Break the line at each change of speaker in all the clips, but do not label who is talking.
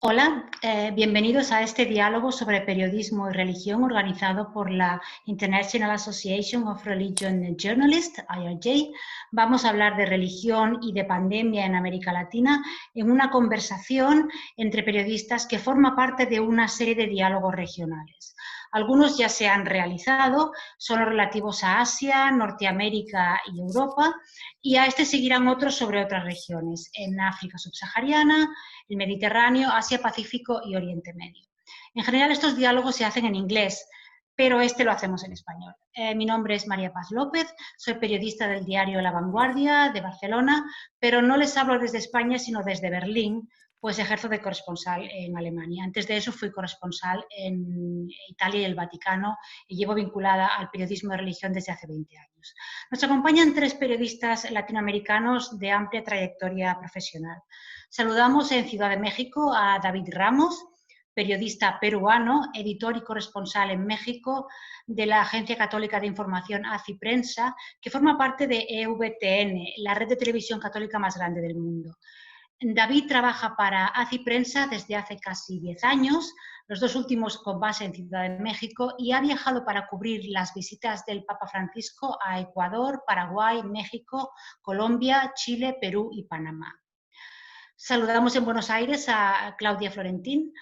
Hola, bienvenidos a este diálogo sobre periodismo y religión organizado por la International Association of Religion Journalists, IRJ. Vamos a hablar de religión y de pandemia en América Latina en una conversación entre periodistas que forma parte de una serie de diálogos regionales. Algunos ya se han realizado, son los relativos a Asia, Norteamérica y Europa, y a este seguirán otros sobre otras regiones, en África subsahariana, el Mediterráneo, Asia-Pacífico y Oriente Medio. En general estos diálogos se hacen en inglés, pero este lo hacemos en español. Mi nombre es María Paz López, soy periodista del diario La Vanguardia de Barcelona, pero no les hablo desde España, sino desde Berlín, pues ejerzo de corresponsal en Alemania. Antes de eso fui corresponsal en Italia y el Vaticano y llevo vinculada al periodismo de religión desde hace 20 años. Nos acompañan tres periodistas latinoamericanos de amplia trayectoria profesional. Saludamos en Ciudad de México a David Ramos, periodista peruano, editor y corresponsal en México de la Agencia Católica de Información ACI Prensa, que forma parte de EWTN, la red de televisión católica más grande del mundo. David trabaja para ACI Prensa desde hace casi 10 años, los dos últimos con base en Ciudad de México, y ha viajado para cubrir las visitas del Papa Francisco a Ecuador, Paraguay, México, Colombia, Chile, Perú y Panamá. Saludamos en Buenos Aires a Claudia Florentín,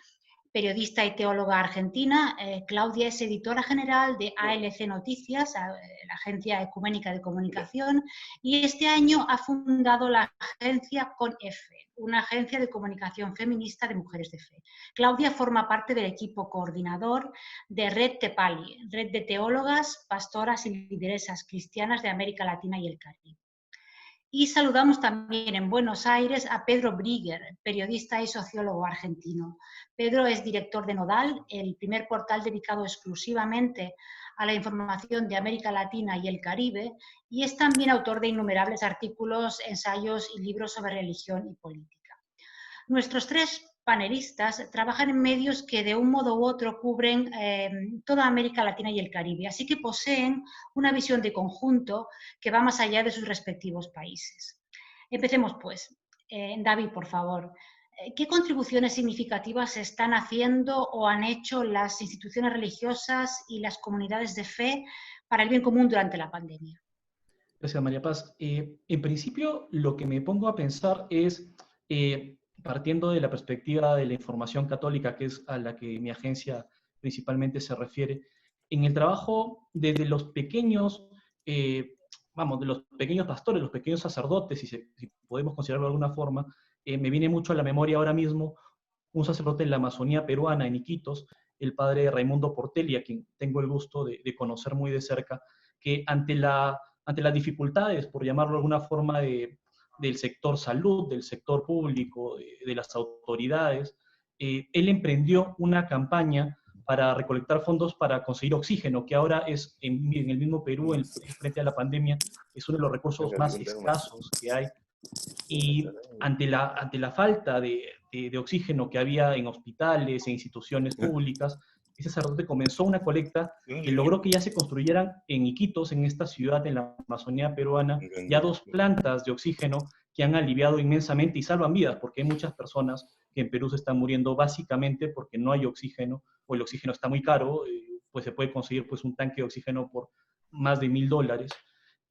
periodista y teóloga argentina. Claudia es editora general de ALC Noticias, la Agencia Ecuménica de Comunicación, y este año ha fundado la agencia Con F, una agencia de comunicación feminista de mujeres de fe. Claudia forma parte del equipo coordinador de Red Tepali, red de teólogas, pastoras y lideresas cristianas de América Latina y el Caribe. Y saludamos también en Buenos Aires a Pedro Brigger, periodista y sociólogo argentino. Pedro es director de Nodal, el primer portal dedicado exclusivamente a la información de América Latina y el Caribe, y es también autor de innumerables artículos, ensayos y libros sobre religión y política. Nuestros tres panelistas trabajan en medios que de un modo u otro cubren toda América Latina y el Caribe, así que poseen una visión de conjunto que va más allá de sus respectivos países. Empecemos pues. David, por favor, ¿qué contribuciones significativas se están haciendo o han hecho las instituciones religiosas y las comunidades de fe para el bien común durante la pandemia?
Gracias, María Paz. En principio, lo que me pongo a pensar es, partiendo de la perspectiva de la información católica, que es a la que mi agencia principalmente se refiere, en el trabajo desde los pequeños, de los pequeños pastores, los pequeños sacerdotes, si podemos considerarlo de alguna forma, me viene mucho a la memoria ahora mismo un sacerdote en la Amazonía peruana, en Iquitos, el padre Raimundo Porteli, a quien tengo el gusto de conocer muy de cerca, que ante las dificultades, por llamarlo de alguna forma, del sector salud, del sector público, de las autoridades, él emprendió una campaña para recolectar fondos para conseguir oxígeno, que ahora es en el mismo Perú, frente a la pandemia, es uno de los recursos más escasos que hay. Y ante la falta de oxígeno que había en hospitales e instituciones públicas, ese sacerdote comenzó una colecta que logró que ya se construyeran en Iquitos, en esta ciudad en la Amazonía peruana, ya 2 plantas de oxígeno que han aliviado inmensamente y salvan vidas, porque hay muchas personas que en Perú se están muriendo básicamente porque no hay oxígeno, o el oxígeno está muy caro, pues se puede conseguir pues un tanque de oxígeno por más de $1000.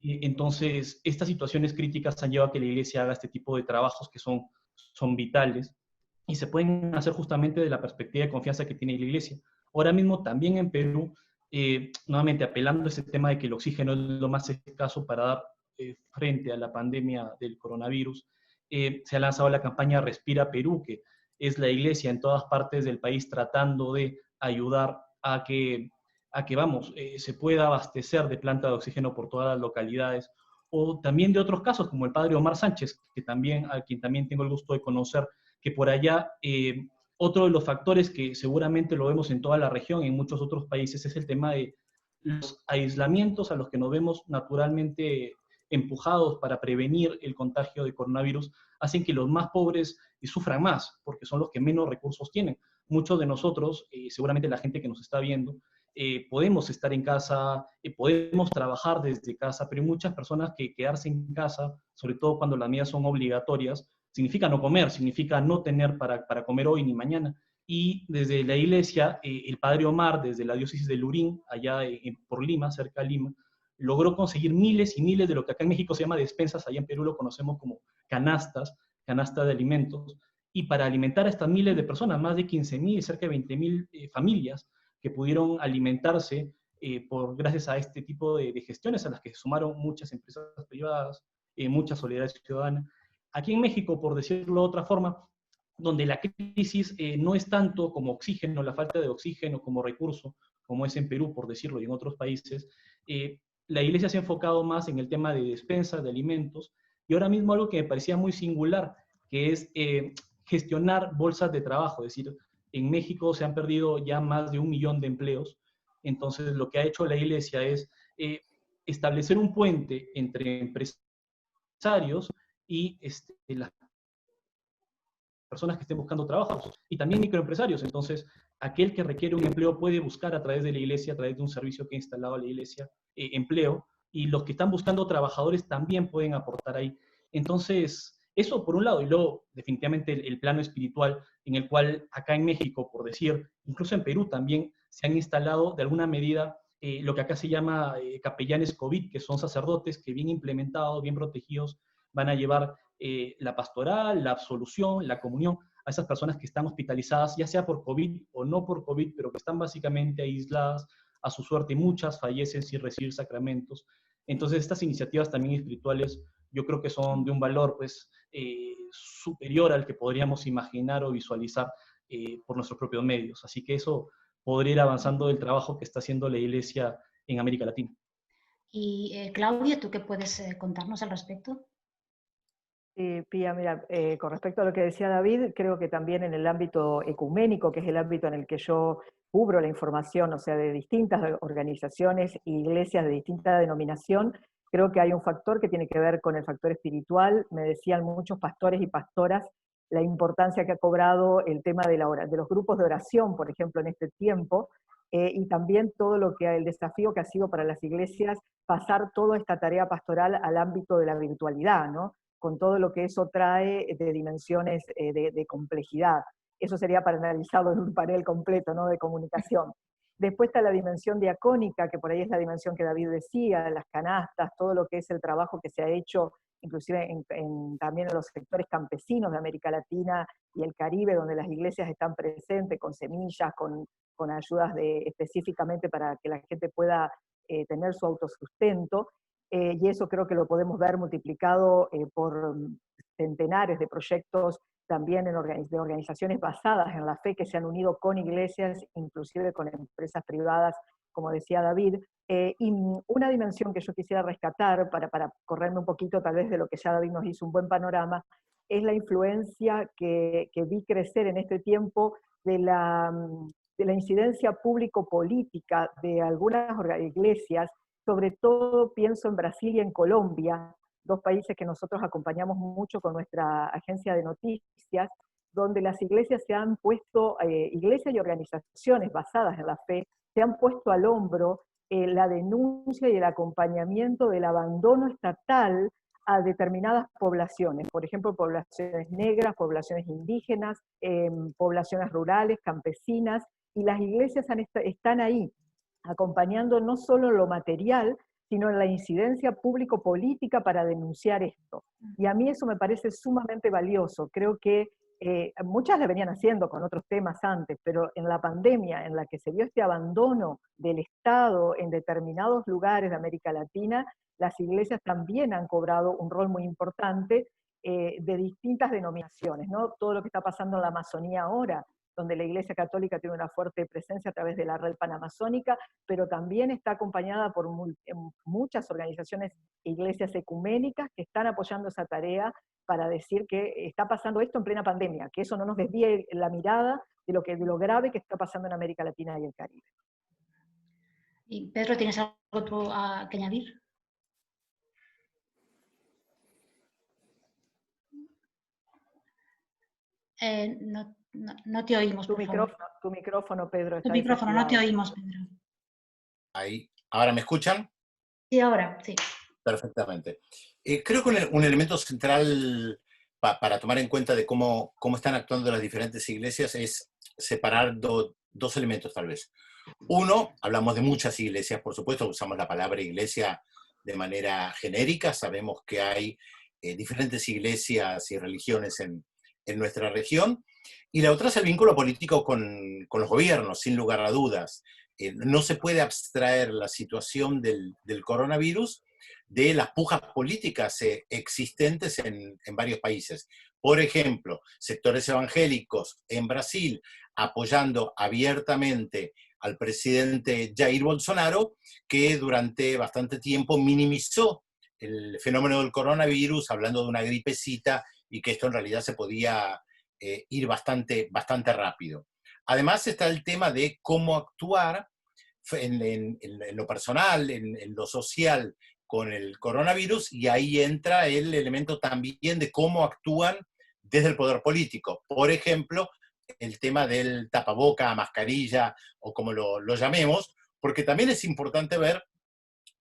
Entonces, estas situaciones críticas han llevado a que la Iglesia haga este tipo de trabajos que son vitales y se pueden hacer justamente de la perspectiva de confianza que tiene la Iglesia. Ahora mismo también en Perú, nuevamente apelando a ese tema de que el oxígeno es lo más escaso para dar frente a la pandemia del coronavirus, se ha lanzado la campaña Respira Perú, que es la Iglesia en todas partes del país tratando de ayudar a que se pueda abastecer de planta de oxígeno por todas las localidades, o también de otros casos, como el padre Omar Sánchez, a quien también tengo el gusto de conocer, que por allá, otro de los factores que seguramente lo vemos en toda la región, en muchos otros países, es el tema de los aislamientos a los que nos vemos naturalmente empujados para prevenir el contagio de coronavirus, hacen que los más pobres sufran más, porque son los que menos recursos tienen. Muchos de nosotros, seguramente la gente que nos está viendo, podemos estar en casa, podemos trabajar desde casa, pero hay muchas personas que quedarse en casa, sobre todo cuando las medidas son obligatorias, significa no comer, significa no tener para comer hoy ni mañana. Y desde la iglesia, el padre Omar, desde la diócesis de Lurín, allá por Lima, cerca de Lima, logró conseguir miles y miles de lo que acá en México se llama despensas, allá en Perú lo conocemos como canastas, canasta de alimentos, y para alimentar a estas miles de personas, más de 15.000, cerca de 20.000 familias que pudieron alimentarse gracias a este tipo de gestiones a las que se sumaron muchas empresas privadas, mucha solidaridad ciudadana. Aquí en México, por decirlo de otra forma, donde la crisis no es tanto como oxígeno, la falta de oxígeno como recurso, como es en Perú, por decirlo, y en otros países, la iglesia se ha enfocado más en el tema de despensa, de alimentos, y ahora mismo algo que me parecía muy singular, que es gestionar bolsas de trabajo, es decir, en México se han perdido ya más de 1 millón de empleos, entonces lo que ha hecho la iglesia es establecer un puente entre empresarios y las personas que estén buscando trabajo, y también microempresarios. Entonces, aquel que requiere un empleo puede buscar a través de la iglesia, a través de un servicio que ha instalado la iglesia, empleo, y los que están buscando trabajadores también pueden aportar ahí. Entonces, eso por un lado, y luego definitivamente el plano espiritual, en el cual acá en México, por decir, incluso en Perú también se han instalado de alguna medida lo que acá se llama capellanes COVID, que son sacerdotes que bien implementados, bien protegidos, van a llevar la pastoral, la absolución, la comunión a esas personas que están hospitalizadas, ya sea por COVID o no por COVID, pero que están básicamente aisladas a su suerte, y muchas fallecen sin recibir sacramentos. Entonces, estas iniciativas también espirituales yo creo que son de un valor pues, superior al que podríamos imaginar o visualizar por nuestros propios medios. Así que eso podría ir avanzando del trabajo que está haciendo la Iglesia en América Latina.
Y Claudia, ¿tú qué puedes contarnos al respecto?
Pía, mira, con respecto a lo que decía David, creo que también en el ámbito ecuménico, que es el ámbito en el que yo cubro la información, o sea, de distintas organizaciones e iglesias de distinta denominación, creo que hay un factor que tiene que ver con el factor espiritual. Me decían muchos pastores y pastoras la importancia que ha cobrado el tema de los grupos de oración, por ejemplo, en este tiempo, y también todo lo que el desafío que ha sido para las iglesias pasar toda esta tarea pastoral al ámbito de la virtualidad, ¿no? Con todo lo que eso trae de dimensiones de complejidad. Eso sería para analizarlo en un panel completo, ¿no?, de comunicación. Después está la dimensión diacónica, que por ahí es la dimensión que David decía, las canastas, todo lo que es el trabajo que se ha hecho, inclusive también en los sectores campesinos de América Latina y el Caribe, donde las iglesias están presentes con semillas, con ayudas específicamente para que la gente pueda tener su autosustento. Y eso creo que lo podemos ver multiplicado por centenares de proyectos también de organizaciones basadas en la fe que se han unido con iglesias, inclusive con empresas privadas, como decía David. Y una dimensión que yo quisiera rescatar, para correrme un poquito tal vez de lo que ya David nos hizo un buen panorama, es la influencia que vi crecer en este tiempo de la incidencia público-política de algunas iglesias. Sobre todo pienso en Brasil y en Colombia, dos países que nosotros acompañamos mucho con nuestra agencia de noticias, donde las iglesias se han puesto, iglesias y organizaciones basadas en la fe, se han puesto al hombro la denuncia y el acompañamiento del abandono estatal a determinadas poblaciones, por ejemplo, poblaciones negras, poblaciones indígenas, poblaciones rurales, campesinas, y las iglesias están ahí, acompañando no solo lo material, sino en la incidencia público-política para denunciar esto. Y a mí eso me parece sumamente valioso. Creo que muchas lo venían haciendo con otros temas antes, pero en la pandemia, en la que se vio este abandono del Estado en determinados lugares de América Latina, las iglesias también han cobrado un rol muy importante de distintas denominaciones, ¿no? Todo lo que está pasando en la Amazonía ahora, donde la Iglesia Católica tiene una fuerte presencia a través de la red panamazónica, pero también está acompañada por muchas organizaciones e iglesias ecuménicas que están apoyando esa tarea para decir que está pasando esto en plena pandemia, que eso no nos desvíe la mirada de lo grave que está pasando en América Latina y el Caribe.
Y Pedro, ¿tienes algo tú que añadir? No te oímos, por favor.
Tu micrófono, Pedro.
Tu micrófono, no te oímos, Pedro.
Ahí. ¿Ahora me escuchan?
Sí, ahora, sí.
Perfectamente. Creo que un elemento central para tomar en cuenta de cómo están actuando las diferentes iglesias es separar dos elementos tal vez. Uno, hablamos de muchas iglesias, por supuesto, usamos la palabra iglesia de manera genérica, sabemos que hay diferentes iglesias y religiones en nuestra región, y la otra es el vínculo político con los gobiernos, sin lugar a dudas. No se puede abstraer la situación del coronavirus de las pujas políticas existentes en varios países. Por ejemplo, sectores evangélicos en Brasil apoyando abiertamente al presidente Jair Bolsonaro, que durante bastante tiempo minimizó el fenómeno del coronavirus, hablando de una gripecita y que esto en realidad se podía ir bastante rápido. Además está el tema de cómo actuar en lo personal, en lo social con el coronavirus, y ahí entra el elemento también de cómo actúan desde el poder político. Por ejemplo, el tema del tapaboca, mascarilla, o como lo llamemos, porque también es importante ver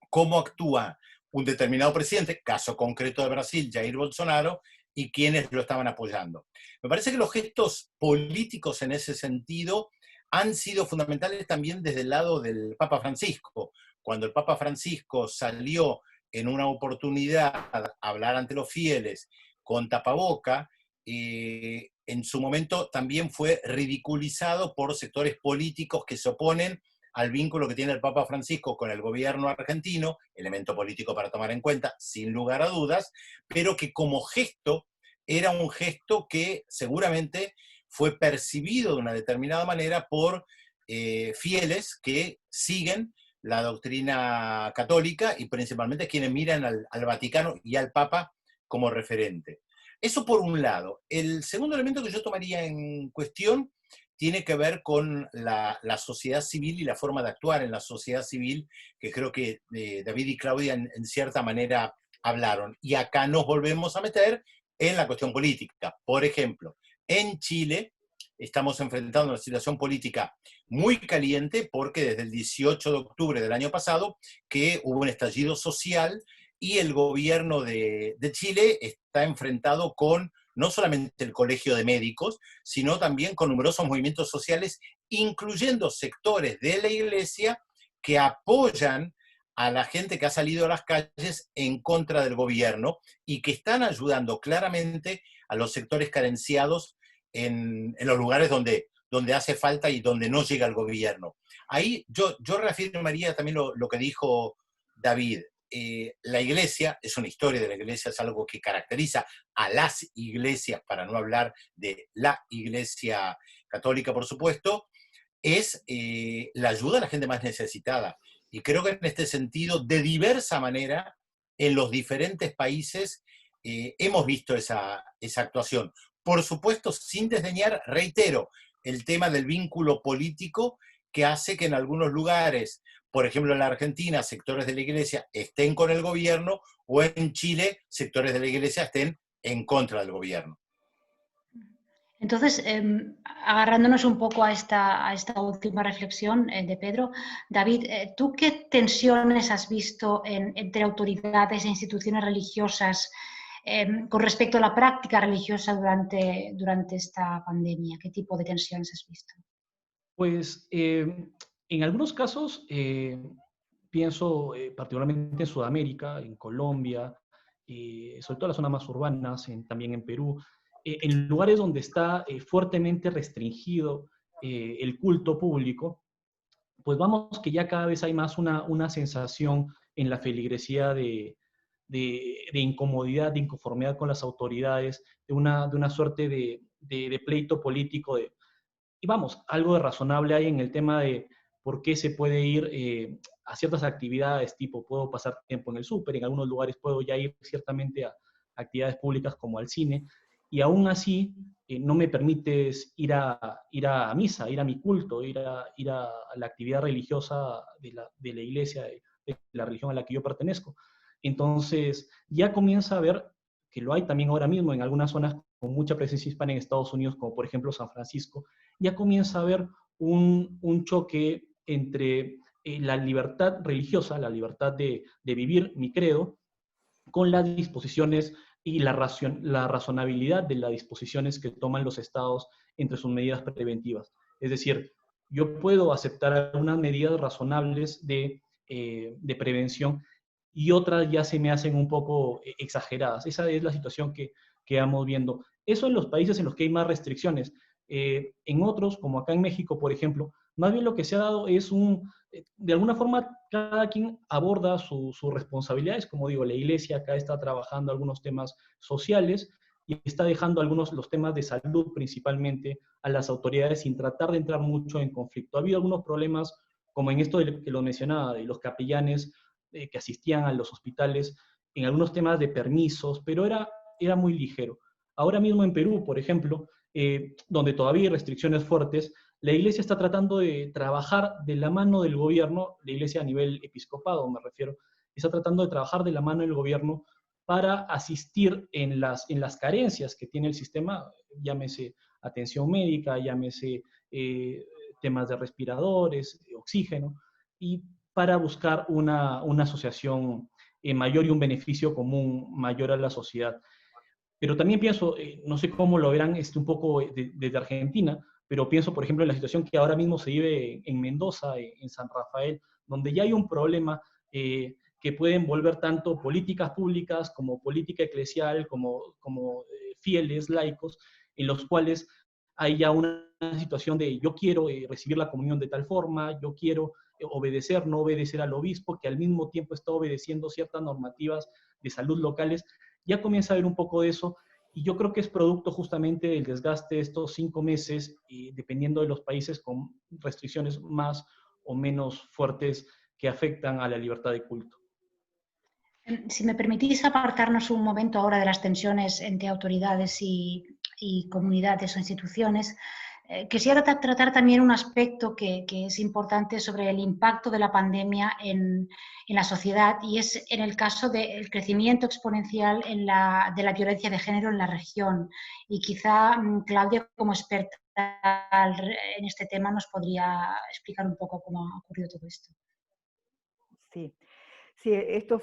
cómo actúa un determinado presidente, caso concreto de Brasil, Jair Bolsonaro, y quienes lo estaban apoyando. Me parece que los gestos políticos en ese sentido han sido fundamentales también desde el lado del Papa Francisco. Cuando el Papa Francisco salió en una oportunidad a hablar ante los fieles con tapaboca, en su momento también fue ridiculizado por sectores políticos que se oponen al vínculo que tiene el Papa Francisco con el gobierno argentino, elemento político para tomar en cuenta, sin lugar a dudas, pero que como gesto era un gesto que seguramente fue percibido de una determinada manera por fieles que siguen la doctrina católica y principalmente quienes miran al Vaticano y al Papa como referente. Eso por un lado. El segundo elemento que yo tomaría en cuestión tiene que ver con la sociedad civil y la forma de actuar en la sociedad civil, que creo que David y Claudia en cierta manera hablaron. Y acá nos volvemos a meter en la cuestión política. Por ejemplo, en Chile estamos enfrentando una situación política muy caliente porque desde el 18 de octubre del año pasado que hubo un estallido social y el gobierno de Chile está enfrentado con no solamente el Colegio de Médicos, sino también con numerosos movimientos sociales, incluyendo sectores de la Iglesia que apoyan a la gente que ha salido a las calles en contra del gobierno y que están ayudando claramente a los sectores carenciados en los lugares donde hace falta y donde no llega el gobierno. Ahí yo reafirmaría también lo que dijo David. La iglesia, es una historia de la iglesia, es algo que caracteriza a las iglesias, para no hablar de la iglesia católica, por supuesto, es la ayuda a la gente más necesitada. Y creo que en este sentido, de diversa manera, en los diferentes países hemos visto esa actuación. Por supuesto, sin desdeñar, reitero, el tema del vínculo político que hace que en algunos lugares, por ejemplo en la Argentina, sectores de la iglesia estén con el gobierno, o en Chile, sectores de la iglesia estén en contra del gobierno.
Entonces, agarrándonos un poco a esta última reflexión de Pedro, David, ¿tú qué tensiones has visto entre autoridades e instituciones religiosas con respecto a la práctica religiosa durante esta pandemia? ¿Qué tipo de tensiones has visto?
Pues en algunos casos, pienso particularmente en Sudamérica, en Colombia, sobre todo en las zonas más urbanas, también en Perú, en lugares donde está fuertemente restringido el culto público, pues vamos que ya cada vez hay más una sensación en la feligresía de incomodidad, de inconformidad con las autoridades, de una suerte de pleito político. Y vamos, algo de razonable hay en el tema de por qué se puede ir a ciertas actividades, tipo puedo pasar tiempo en el súper, en algunos lugares puedo ya ir ciertamente a actividades públicas como al cine, y aún así no me permites ir a misa, ir a mi culto, ir a la actividad religiosa de la iglesia, de la religión a la que yo pertenezco. Entonces, ya comienza a ver que lo hay también ahora mismo en algunas zonas con mucha presencia hispana en Estados Unidos, como por ejemplo San Francisco, ya comienza a haber un choque entre la libertad religiosa, la libertad de vivir mi credo, con las disposiciones y la razonabilidad de las disposiciones que toman los estados entre sus medidas preventivas. Es decir, yo puedo aceptar algunas medidas razonables de prevención y otras ya se me hacen un poco exageradas. Esa es la situación que vamos viendo. Eso en los países en los que hay más restricciones. En otros, como acá en México, por ejemplo, más bien lo que se ha dado es de alguna forma, cada quien aborda sus responsabilidades. Como digo, la iglesia acá está trabajando algunos temas sociales y está dejando los temas de salud principalmente a las autoridades sin tratar de entrar mucho en conflicto. Ha habido algunos problemas, como en esto que lo mencionaba, de los capellanes que asistían a los hospitales, en algunos temas de permisos, pero era muy ligero. Ahora mismo en Perú, por ejemplo, donde todavía hay restricciones fuertes, la iglesia está tratando de trabajar de la mano del gobierno, la iglesia a nivel episcopado me refiero, está tratando de trabajar de la mano del gobierno para asistir en las carencias que tiene el sistema, llámese atención médica, llámese temas de respiradores, oxígeno, y para buscar una asociación mayor y un beneficio común mayor a la sociedad. Pero también pienso, no sé cómo lo verán un poco desde Argentina, pero pienso, por ejemplo, en la situación que ahora mismo se vive en Mendoza, en San Rafael, donde ya hay un problema que puede envolver tanto políticas públicas como política eclesial, como fieles, laicos, en los cuales hay ya una situación de yo quiero recibir la comunión de tal forma, yo quiero obedecer, no obedecer al obispo, que al mismo tiempo está obedeciendo ciertas normativas de salud locales. Ya comienza a haber un poco de eso, y yo creo que es producto justamente del desgaste de estos 5 meses, dependiendo de los países, con restricciones más o menos fuertes que afectan a la libertad de culto.
Si me permitís apartarnos un momento ahora de las tensiones entre autoridades y comunidades o instituciones, quisiera tratar también un aspecto que es importante sobre el impacto de la pandemia en la sociedad, y es en el caso del crecimiento exponencial de la violencia de género en la región. Y quizá Claudia, como experta en este tema, nos podría explicar un poco cómo ha ocurrido todo esto.
Sí. Sí, esto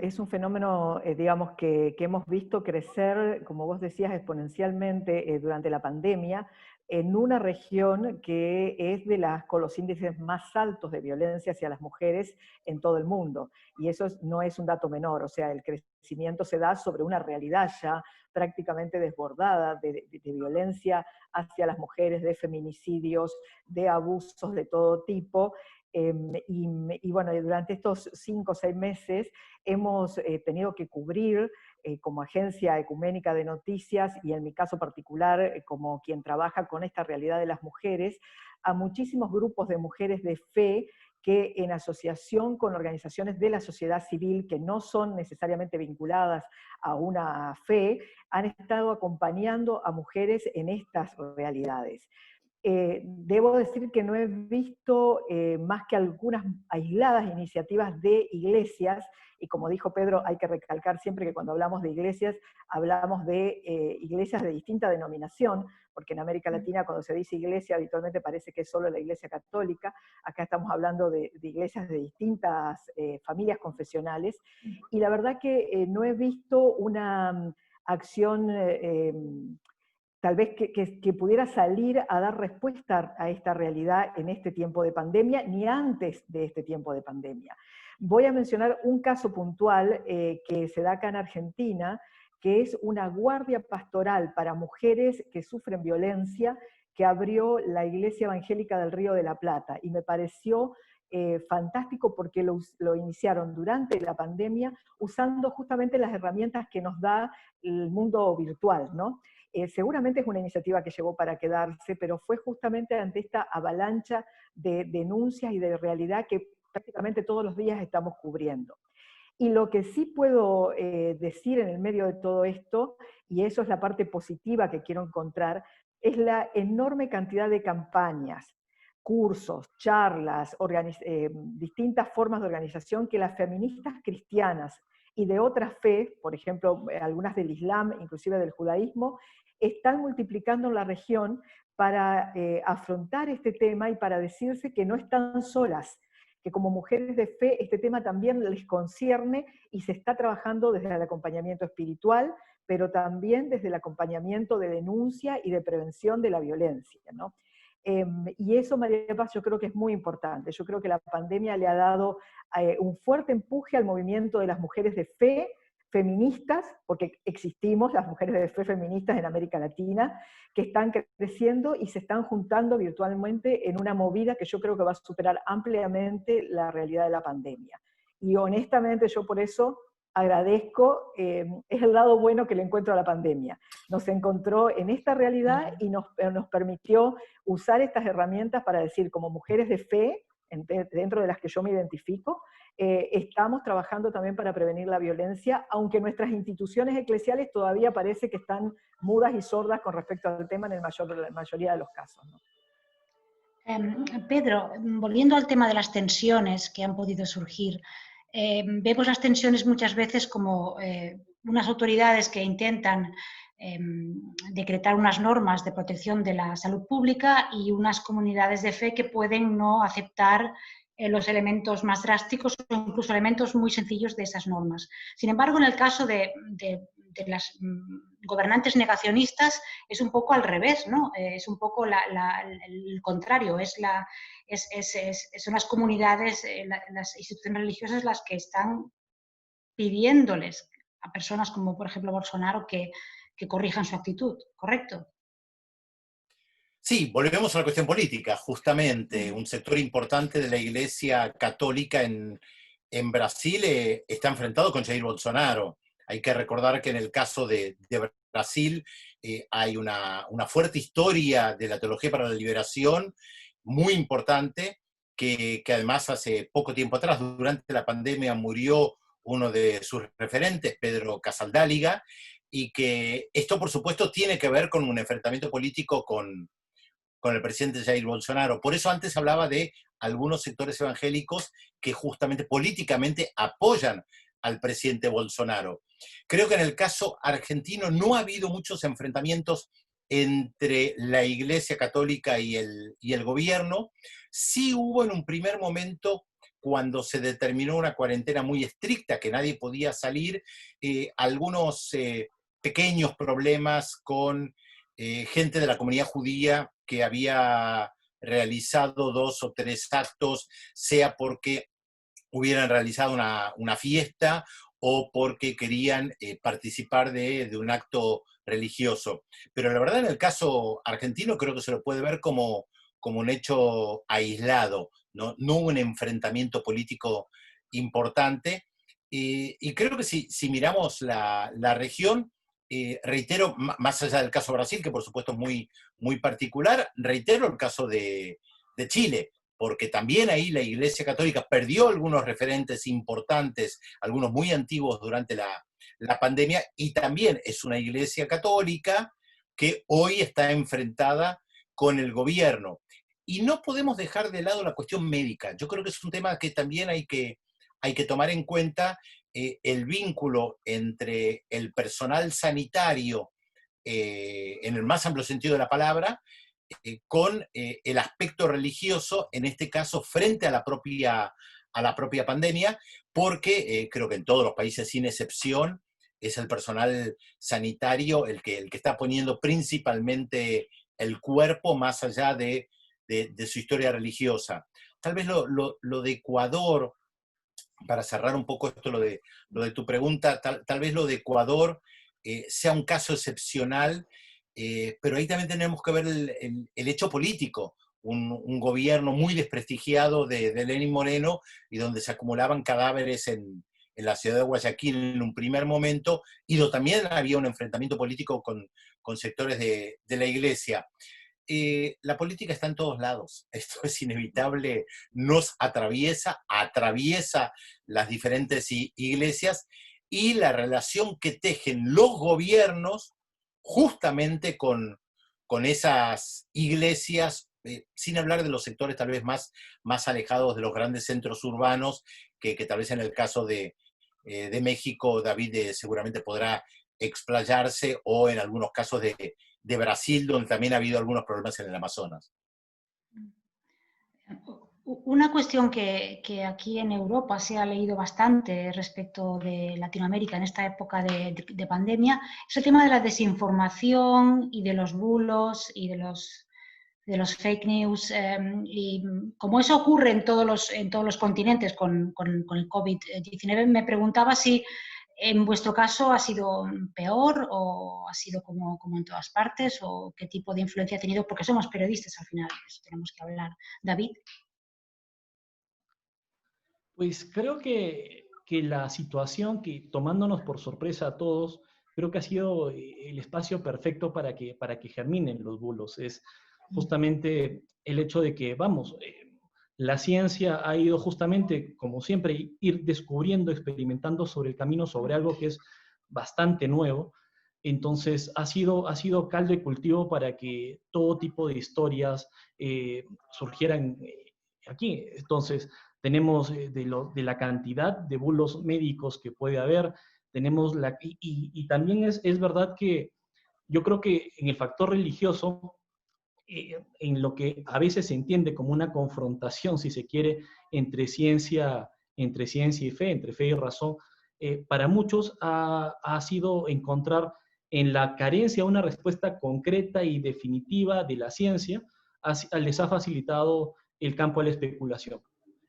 es un fenómeno, digamos, que hemos visto crecer, como vos decías, exponencialmente durante la pandemia, en una región que es con los índices más altos de violencia hacia las mujeres en todo el mundo. Y eso no es un dato menor, o sea, el crecimiento se da sobre una realidad ya prácticamente desbordada de violencia hacia las mujeres, de feminicidios, de abusos de todo tipo. Y bueno, durante estos 5 o 6 meses hemos tenido que cubrir como agencia ecuménica de noticias, y en mi caso particular como quien trabaja con esta realidad de las mujeres, a muchísimos grupos de mujeres de fe que en asociación con organizaciones de la sociedad civil que no son necesariamente vinculadas a una fe, han estado acompañando a mujeres en estas realidades. Debo decir que no he visto más que algunas aisladas iniciativas de iglesias, y como dijo Pedro, hay que recalcar siempre que cuando hablamos de iglesias, hablamos de iglesias de distinta denominación, porque en América Latina cuando se dice iglesia habitualmente parece que es solo la iglesia católica. Acá estamos hablando de iglesias de distintas familias confesionales, y la verdad que no he visto una acción tal vez que pudiera salir a dar respuesta a esta realidad en este tiempo de pandemia, ni antes de este tiempo de pandemia. Voy a mencionar un caso puntual que se da acá en Argentina, que es una guardia pastoral para mujeres que sufren violencia, que abrió la Iglesia Evangélica del Río de la Plata, y me pareció fantástico porque lo iniciaron durante la pandemia usando justamente las herramientas que nos da el mundo virtual, ¿no? Seguramente es una iniciativa que llegó para quedarse, pero fue justamente ante esta avalancha de denuncias y de realidad que prácticamente todos los días estamos cubriendo. Y lo que sí puedo decir en el medio de todo esto, y eso es la parte positiva que quiero encontrar, es la enorme cantidad de campañas, cursos, charlas, distintas formas de organización que las feministas cristianas y de otras fe, por ejemplo, algunas del Islam, inclusive del judaísmo, están multiplicando en la región para afrontar este tema y para decirse que no están solas, que como mujeres de fe este tema también les concierne y se está trabajando desde el acompañamiento espiritual, pero también desde el acompañamiento de denuncia y de prevención de la violencia, ¿no? Y eso, María Paz, yo creo que es muy importante. Yo creo que la pandemia le ha dado un fuerte empuje al movimiento de las mujeres de fe feministas, porque existimos las mujeres de fe feministas en América Latina, que están creciendo y se están juntando virtualmente en una movida que yo creo que va a superar ampliamente la realidad de la pandemia. Y honestamente yo por eso agradezco, es el lado bueno que le encuentro a la pandemia. Nos encontró en esta realidad y nos permitió usar estas herramientas para decir, como mujeres de fe, dentro de las que yo me identifico, estamos trabajando también para prevenir la violencia, aunque nuestras instituciones eclesiales todavía parece que están mudas y sordas con respecto al tema en la mayoría de los casos, ¿no?
Pedro, volviendo al tema de las tensiones que han podido surgir, vemos las tensiones muchas veces como unas autoridades que intentan decretar unas normas de protección de la salud pública y unas comunidades de fe que pueden no aceptar los elementos más drásticos o incluso elementos muy sencillos de esas normas. Sin embargo, en el caso de las gobernantes negacionistas es un poco al revés, ¿no? Es un poco el contrario, son las comunidades, las instituciones religiosas las que están pidiéndoles a personas como, por ejemplo, Bolsonaro que corrijan su actitud, ¿correcto?
Sí, volvemos a la cuestión política, justamente. Un sector importante de la Iglesia Católica en Brasil está enfrentado con Jair Bolsonaro. Hay que recordar que en el caso de Brasil hay una fuerte historia de la teología para la liberación, muy importante, que además hace poco tiempo atrás, durante la pandemia, murió uno de sus referentes, Pedro Casaldáliga, y que esto, por supuesto, tiene que ver con un enfrentamiento político con el presidente Jair Bolsonaro. Por eso antes hablaba de algunos sectores evangélicos que justamente políticamente apoyan al presidente Bolsonaro. Creo que en el caso argentino no ha habido muchos enfrentamientos entre la Iglesia Católica y el gobierno. Sí hubo en un primer momento, cuando se determinó una cuarentena muy estricta, que nadie podía salir, algunos pequeños problemas con gente de la comunidad judía que había realizado 2 o 3 actos, sea porque hubieran realizado una fiesta o porque querían participar de un acto religioso. Pero la verdad, en el caso argentino, creo que se lo puede ver como un hecho aislado, no hubo un enfrentamiento político importante. Y creo que si miramos la región, reitero, más allá del caso Brasil, que por supuesto es muy, muy particular, reitero el caso de Chile, porque también ahí la Iglesia Católica perdió algunos referentes importantes, algunos muy antiguos durante la pandemia, y también es una Iglesia Católica que hoy está enfrentada con el gobierno. Y no podemos dejar de lado la cuestión médica. Yo creo que es un tema que también hay que tomar en cuenta, el vínculo entre el personal sanitario, en el más amplio sentido de la palabra, con el aspecto religioso, en este caso frente a la propia pandemia, porque creo que en todos los países, sin excepción, es el personal sanitario el que está poniendo principalmente el cuerpo más allá de su historia religiosa. Tal vez lo de Ecuador, para cerrar un poco esto, lo de tu pregunta, tal vez lo de Ecuador sea un caso excepcional, pero ahí también tenemos que ver el hecho político. Un gobierno muy desprestigiado de Lenín Moreno, y donde se acumulaban cadáveres en la ciudad de Guayaquil en un primer momento, y donde también había un enfrentamiento político con sectores de la iglesia. La política está en todos lados, esto es inevitable, nos atraviesa las diferentes iglesias, y la relación que tejen los gobiernos justamente con esas iglesias, sin hablar de los sectores tal vez más alejados de los grandes centros urbanos, que tal vez en el caso de México, David seguramente podrá explayarse, o en algunos casos de Brasil, donde también ha habido algunos problemas en el Amazonas.
Una cuestión que aquí en Europa se ha leído bastante respecto de Latinoamérica en esta época de pandemia es el tema de la desinformación y de los bulos y de los fake news. Y como eso ocurre en todos los continentes con el COVID-19, me preguntaba si en vuestro caso ha sido peor o ha sido como en todas partes, o qué tipo de influencia ha tenido, porque somos periodistas al final, de eso tenemos que hablar. David.
Pues creo que la situación que tomándonos por sorpresa a todos, creo que ha sido el espacio perfecto para que germinen los bulos. Es justamente el hecho de que, vamos, la ciencia ha ido justamente, como siempre, ir descubriendo, experimentando sobre el camino, sobre algo que es bastante nuevo. Entonces, ha sido caldo de cultivo para que todo tipo de historias surgieran aquí. Entonces, tenemos de la cantidad de bulos médicos que puede haber, tenemos y también es verdad que yo creo que en el factor religioso, en lo que a veces se entiende como una confrontación, si se quiere, entre ciencia y fe, entre fe y razón, para muchos ha sido encontrar en la carencia una respuesta concreta y definitiva de la ciencia, les ha facilitado el campo de la especulación.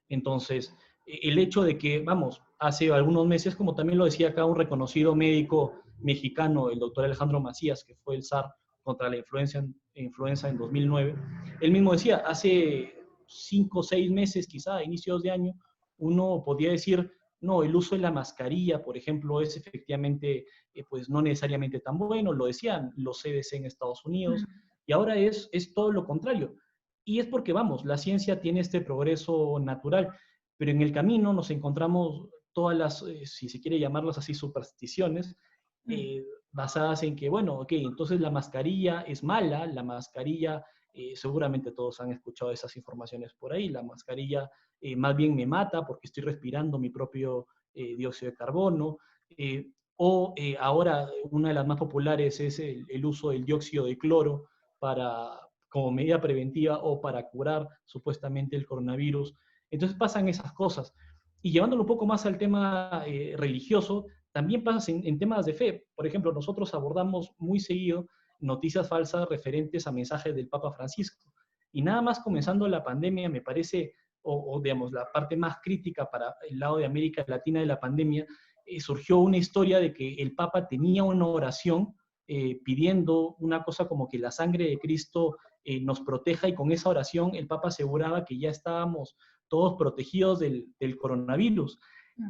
Entonces, el hecho de que, vamos, hace algunos meses, como también lo decía acá un reconocido médico mexicano, el doctor Alejandro Macías, que fue el SAR contra la influenza en 2009, él mismo decía, hace 5 o 6 meses, quizá a inicios de año, uno podía decir, no, el uso de la mascarilla, por ejemplo, es efectivamente, pues no necesariamente tan bueno, lo decían los CDC en Estados Unidos, y ahora es todo lo contrario. Y es porque, vamos, la ciencia tiene este progreso natural, pero en el camino nos encontramos todas las, si se quiere llamarlas así, supersticiones, basadas en que, bueno, ok, entonces la mascarilla es mala, la mascarilla, seguramente todos han escuchado esas informaciones por ahí, la mascarilla más bien me mata porque estoy respirando mi propio dióxido de carbono, ahora una de las más populares es el uso del dióxido de cloro como medida preventiva o para curar supuestamente el coronavirus. Entonces pasan esas cosas. Y llevándolo un poco más al tema religioso, también pasa en temas de fe. Por ejemplo, nosotros abordamos muy seguido noticias falsas referentes a mensajes del Papa Francisco. Y nada más comenzando la pandemia, me parece, digamos, la parte más crítica para el lado de América Latina de la pandemia, surgió una historia de que el Papa tenía una oración pidiendo una cosa como que la sangre de Cristo nos proteja, y con esa oración el Papa aseguraba que ya estábamos todos protegidos del coronavirus.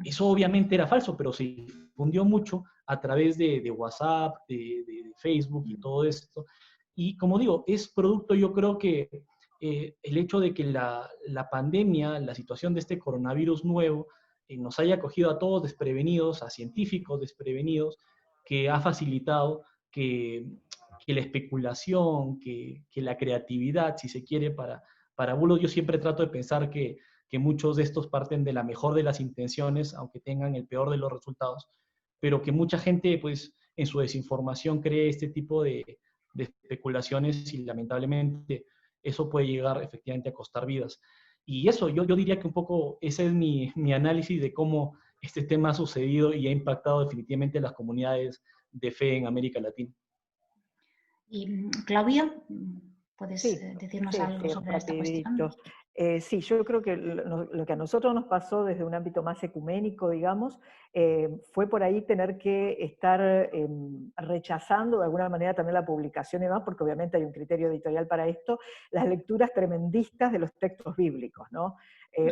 Eso obviamente era falso, pero se difundió mucho a través de WhatsApp, de Facebook y todo esto. Y como digo, es producto, yo creo que el hecho de que la pandemia, la situación de este coronavirus nuevo, nos haya cogido a todos desprevenidos, a científicos desprevenidos, que ha facilitado que la especulación, que la creatividad, si se quiere, para bulos. Yo siempre trato de pensar que muchos de estos parten de la mejor de las intenciones, aunque tengan el peor de los resultados, pero que mucha gente, pues, en su desinformación cree este tipo de especulaciones, y lamentablemente eso puede llegar efectivamente a costar vidas. Y eso, yo diría que un poco ese es mi análisis de cómo este tema ha sucedido y ha impactado definitivamente las comunidades de fe en América Latina.
Y Claudia, ¿puedes
Sí,
decirnos
sí,
algo
sí,
sobre esta
rapidito.
cuestión?
Sí, yo creo que lo que a nosotros nos pasó desde un ámbito más ecuménico, digamos, fue por ahí tener que estar rechazando de alguna manera también la publicación y demás, porque obviamente hay un criterio editorial para esto, las lecturas tremendistas de los textos bíblicos, ¿no?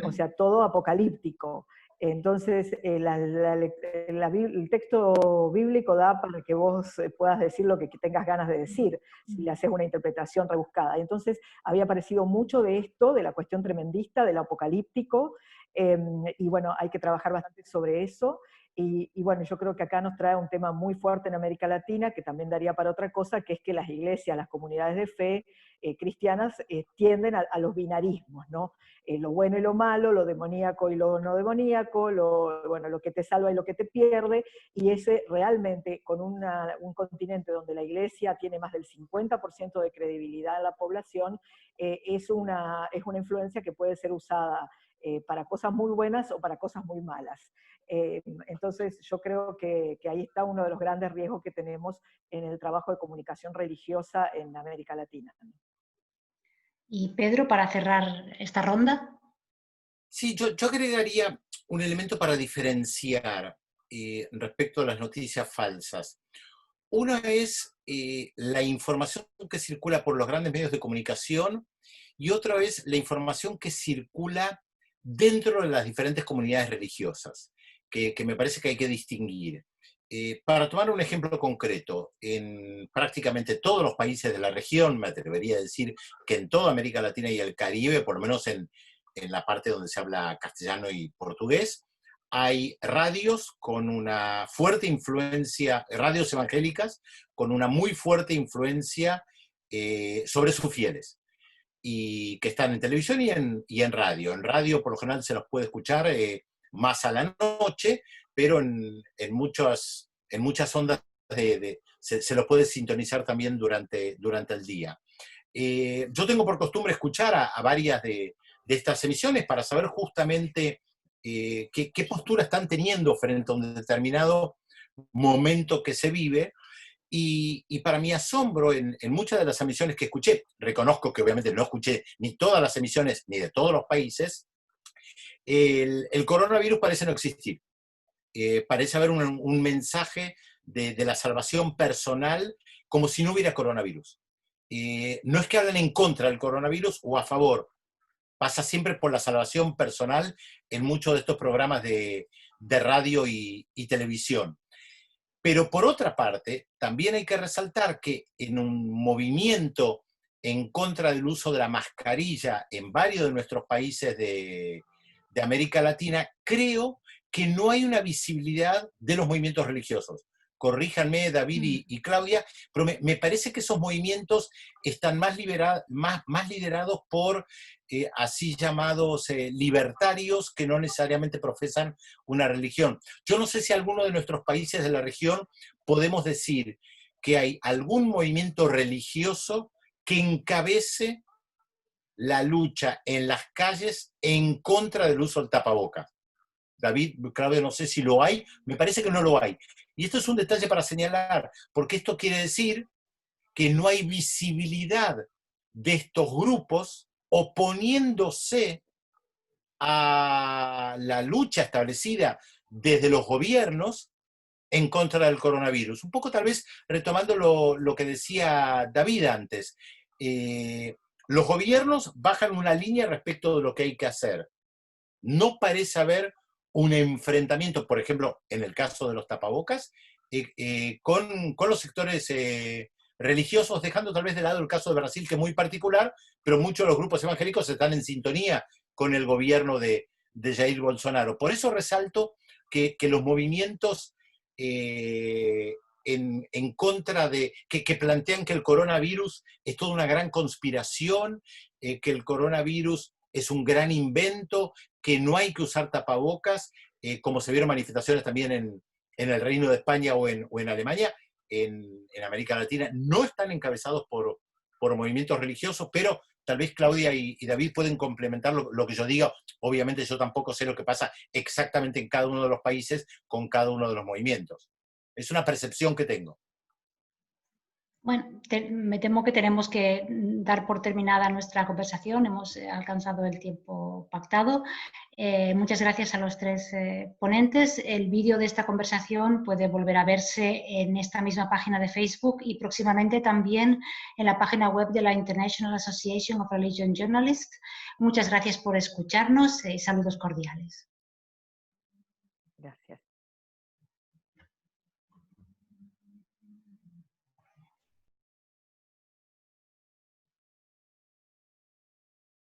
O sea, todo apocalíptico. Entonces, el texto bíblico da para que vos puedas decir lo que tengas ganas de decir, si le haces una interpretación rebuscada. Y entonces había aparecido mucho de esto, de la cuestión tremendista, del apocalíptico, y bueno, hay que trabajar bastante sobre eso. Y bueno, yo creo que acá nos trae un tema muy fuerte en América Latina, que también daría para otra cosa, que es que las iglesias, las comunidades de fe cristianas tienden a los binarismos, ¿no? Lo bueno y lo malo, lo demoníaco y lo no demoníaco, bueno, lo que te salva y lo que te pierde, y ese realmente, con un continente donde la iglesia tiene más del 50% de credibilidad en la población, es una influencia que puede ser usada para cosas muy buenas o para cosas muy malas. Entonces yo creo que ahí está uno de los grandes riesgos que tenemos en el trabajo de comunicación religiosa en América Latina.
Y Pedro, para cerrar esta ronda.
Sí, yo agregaría un elemento para diferenciar respecto a las noticias falsas. Una es la información que circula por los grandes medios de comunicación y otra es la información que circula dentro de las diferentes comunidades religiosas, que me parece que hay que distinguir. Para tomar un ejemplo concreto, en prácticamente todos los países de la región, me atrevería a decir que en toda América Latina y el Caribe, por lo menos en la parte donde se habla castellano y portugués, hay radios con una fuerte influencia, radios evangélicas, con una muy fuerte influencia sobre sus fieles, y que están en televisión y en radio. En radio por lo general se los puede escuchar más a la noche, pero en muchas ondas se los puede sintonizar también durante el día. Yo tengo por costumbre escuchar a varias de estas emisiones para saber justamente qué postura están teniendo frente a un determinado momento que se vive. Y para mi asombro, en muchas de las emisiones que escuché, reconozco que obviamente no escuché ni todas las emisiones ni de todos los países, el coronavirus parece no existir. Parece haber un mensaje de la salvación personal como si no hubiera coronavirus. No es que hablen en contra del coronavirus o a favor, pasa siempre por la salvación personal en muchos de estos programas de radio y televisión. Pero por otra parte, también hay que resaltar que en un movimiento en contra del uso de la mascarilla en varios de nuestros países de América Latina, creo que no hay una visibilidad de los movimientos religiosos. Corríjanme, David y Claudia, pero me parece que esos movimientos están más liderados por así llamados libertarios que no necesariamente profesan una religión. Yo no sé si alguno de nuestros países de la región podemos decir que hay algún movimiento religioso que encabece la lucha en las calles en contra del uso del tapabocas. David, Claudio, no sé si lo hay, me parece que no lo hay. Y esto es un detalle para señalar, porque esto quiere decir que no hay visibilidad de estos grupos oponiéndose a la lucha establecida desde los gobiernos en contra del coronavirus. Un poco tal vez retomando lo que decía David antes. Los gobiernos bajan una línea respecto de lo que hay que hacer. No parece haber un enfrentamiento, por ejemplo, en el caso de los tapabocas, con los sectores religiosos, dejando tal vez de lado el caso de Brasil, que es muy particular, pero muchos de los grupos evangélicos están en sintonía con el gobierno de Jair Bolsonaro. Por eso resalto que los movimientos en contra de, que plantean que el coronavirus es toda una gran conspiración, que el coronavirus es un gran invento, que no hay que usar tapabocas, como se vieron manifestaciones también en el Reino de España o en Alemania, en América Latina, no están encabezados por movimientos religiosos, pero tal vez Claudia y David pueden complementar lo que yo diga. Obviamente yo tampoco sé lo que pasa exactamente en cada uno de los países con cada uno de los movimientos. Es una percepción que tengo.
Bueno, me temo que tenemos que dar por terminada nuestra conversación. Hemos alcanzado el tiempo pactado. Muchas gracias a los tres ponentes. El vídeo de esta conversación puede volver a verse en esta misma página de Facebook y próximamente también en la página web de la International Association of Religion Journalists. Muchas gracias por escucharnos y saludos cordiales.
Gracias.